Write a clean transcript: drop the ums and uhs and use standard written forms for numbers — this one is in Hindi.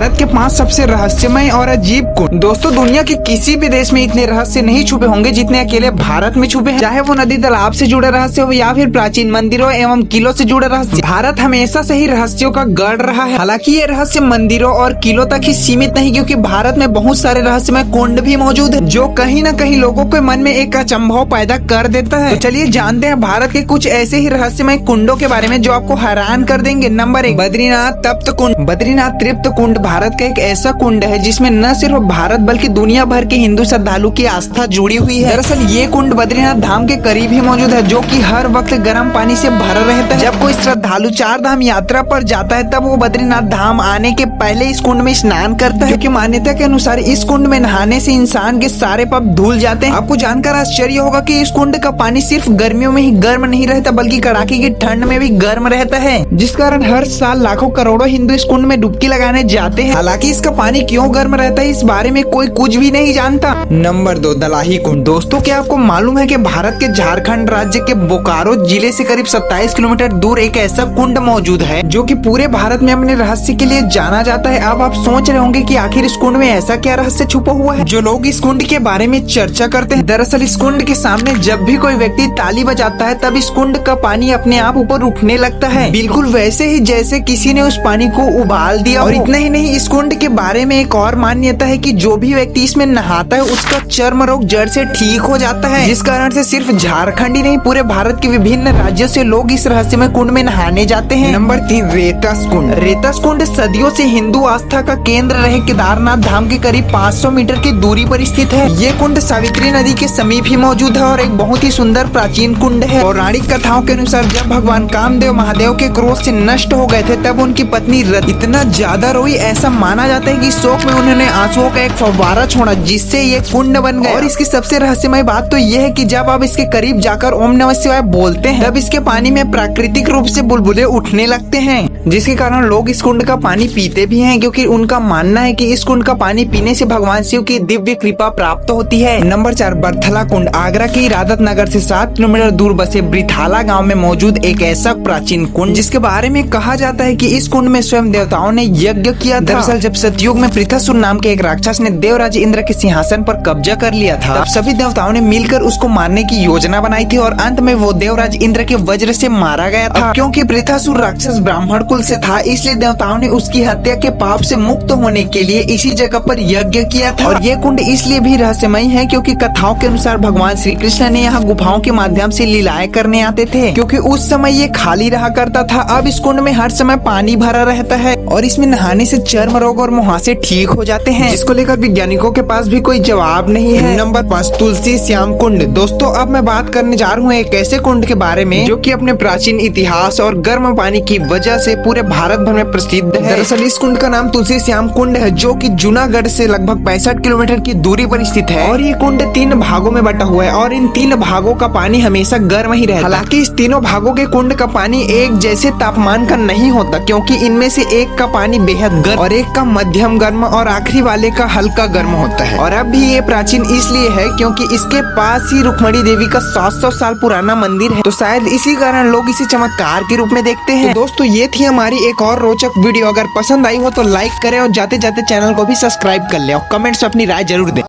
भारत के 5 सबसे रहस्यमय और अजीब कुंड। दोस्तों, दुनिया के किसी भी देश में इतने रहस्य नहीं छुपे होंगे जितने अकेले भारत में छुपे हैं। चाहे वो नदी तालाब से जुड़े रहस्य हो या फिर प्राचीन मंदिरों एवं किलों से जुड़े रहस्य, भारत हमेशा से ही रहस्यों का गढ़ रहा है। हालांकि ये रहस्य मंदिरों और किलों तक ही सीमित नहीं, क्योंकि भारत में बहुत सारे रहस्यमय कुंड भी मौजूद है जो कहीं न कहीं लोगों के मन में एक अचंभव पैदा कर देता है। तो चलिए जानते हैं भारत के कुछ ऐसे ही रहस्यमय कुंडों के बारे में जो आपको हैरान कर देंगे। नंबर 1, बद्रीनाथ तप्त कुंड। बद्रीनाथ तृप्त कुंड भारत का एक ऐसा कुंड है जिसमें न सिर्फ भारत बल्कि दुनिया भर के हिंदू श्रद्धालु की आस्था जुड़ी हुई है। दरअसल ये कुंड बद्रीनाथ धाम के करीब ही मौजूद है, जो कि हर वक्त गर्म पानी से भरा रहता है। जब कोई श्रद्धालु 4 धाम यात्रा पर जाता है तब वो बद्रीनाथ धाम आने के पहले इस कुंड में स्नान करता है, क्योंकि मान्यता के अनुसार इस कुंड में नहाने से इंसान के सारे पाप धुल जाते हैं। आपको जानकर आश्चर्य होगा कि इस कुंड का पानी सिर्फ गर्मियों में ही गर्म नहीं रहता बल्कि कड़ाके की ठंड में भी गर्म रहता है, जिस कारण हर साल लाखों करोड़ों हिंदू इस कुंड में डुबकी लगाने जाते हैं। हालांकि इसका पानी क्यों गर्म रहता है इस बारे में कोई कुछ भी नहीं जानता। नंबर 2, दलाही कुंड। दोस्तों, क्या आपको मालूम है कि भारत के झारखंड राज्य के बोकारो जिले से करीब 27 किलोमीटर दूर एक ऐसा कुंड मौजूद है जो कि पूरे भारत में अपने रहस्य के लिए जाना जाता है। अब आप सोच रहे होंगे कि आखिर इस कुंड में ऐसा क्या रहस्य छुपा हुआ है जो लोग इस कुंड के बारे में चर्चा करते हैं। दरअसल इस कुंड के सामने जब भी कोई व्यक्ति ताली बजाता है तब इस कुंड का पानी अपने आप ऊपर उठने लगता है, बिल्कुल वैसे ही जैसे किसी ने उस पानी को उबाल दिया। और इतना ही नहीं, इस कुंड के बारे में एक और मान्यता है कि जो भी व्यक्ति इसमें नहाता है उसका चर्म रोग जड़ से ठीक हो जाता है, जिस कारण से सिर्फ झारखंड ही नहीं पूरे भारत के विभिन्न राज्यों से लोग इस रहस्यमय कुंड में नहाने जाते हैं। नंबर 3, रेतस कुंड। रेतस कुंड सदियों से हिंदू आस्था का केंद्र रहे केदारनाथ धाम के करीब 500 मीटर की दूरी पर स्थित है। ये कुंड सावित्री नदी के समीप ही मौजूद है और एक बहुत ही सुंदर प्राचीन कुंड है। पौराणिक कथाओं के अनुसार जब भगवान कामदेव महादेव के क्रोध से नष्ट हो गए थे तब उनकी पत्नी रति इतना ज्यादा रोई, ऐसा माना जाता है कि शोक में उन्होंने आंसुओं का एक फव्वारा छोड़ा जिससे ये कुंड बन गया। और इसकी सबसे रहस्यमय बात तो ये है कि जब आप इसके करीब जाकर ओम नमः शिवाय बोलते हैं तब इसके पानी में प्राकृतिक रूप से बुलबुले उठने लगते हैं, जिसके कारण लोग इस कुंड का पानी पीते भी हैं, क्योंकि उनका मानना है कि इस कुंड का पानी पीने से भगवान शिव की दिव्य कृपा प्राप्त होती है। नंबर 4, बरथला कुंड। आगरा के इरादत नगर से 7 किलोमीटर दूर बसे ब्रिथाला गाँव में मौजूद एक ऐसा प्राचीन कुंड जिसके बारे में कहा जाता है कि इस कुंड में स्वयं देवताओं ने यज्ञ किया था। दरअसल जब सतयुग में पृथासुर नाम के एक राक्षस ने देवराज इंद्र के सिंहासन पर कब्जा कर लिया था, तब सभी देवताओं ने मिलकर उसको मारने की योजना बनाई थी और अंत में वो देवराज इंद्र के वज्र से मारा गया था। क्योंकि पृथासुर राक्षस ब्राह्मण कुल से था, इसलिए देवताओं ने उसकी हत्या के पाप से मुक्त होने के लिए इसी जगह पर यज्ञ किया था। और ये कुंड इसलिए भी रहस्यमय है क्योंकि कथाओं के अनुसार भगवान श्री कृष्ण ने यहाँ गुफाओं के माध्यम से लीलाएं करने आते थे, क्योंकि उस समय ये खाली रहा करता था। अब इस कुंड में हर समय पानी भरा रहता है और इसमें नहाने से चर्म रोग और मुहासे ठीक हो जाते हैं, जिसको लेकर वैज्ञानिकों के पास भी कोई जवाब नहीं है। नंबर 5, तुलसी श्याम कुंड। दोस्तों, अब मैं बात करने जा रहा हूँ एक ऐसे कुंड के बारे में जो कि अपने प्राचीन इतिहास और गर्म पानी की वजह से पूरे भारत भर में प्रसिद्ध है। दरअसल इस कुंड का नाम तुलसी श्याम कुंड है, जो कि जूनागढ़ से लगभग 65 किलोमीटर की दूरी पर स्थित है। और ये कुंड 3 भागों में बटा हुआ है और इन 3 भागों का पानी हमेशा गर्म ही रहता है। हालांकि इस तीनों भागों के कुंड का पानी एक जैसे तापमान का नहीं होता, क्योंकि इनमें से एक का पानी बेहद गर्म और एक का मध्यम गर्म और आखिरी वाले का हल्का गर्म होता है। और अब भी ये प्राचीन इसलिए है क्योंकि इसके पास ही रुक्मणी देवी का 700 साल पुराना मंदिर है, तो शायद इसी कारण लोग इसे चमत्कार के रूप में देखते हैं। तो दोस्तों, ये थी हमारी एक और रोचक वीडियो। अगर पसंद आई हो तो लाइक करें और जाते जाते चैनल को भी सब्सक्राइब कर ले और कमेंट्स में अपनी राय जरूर दें।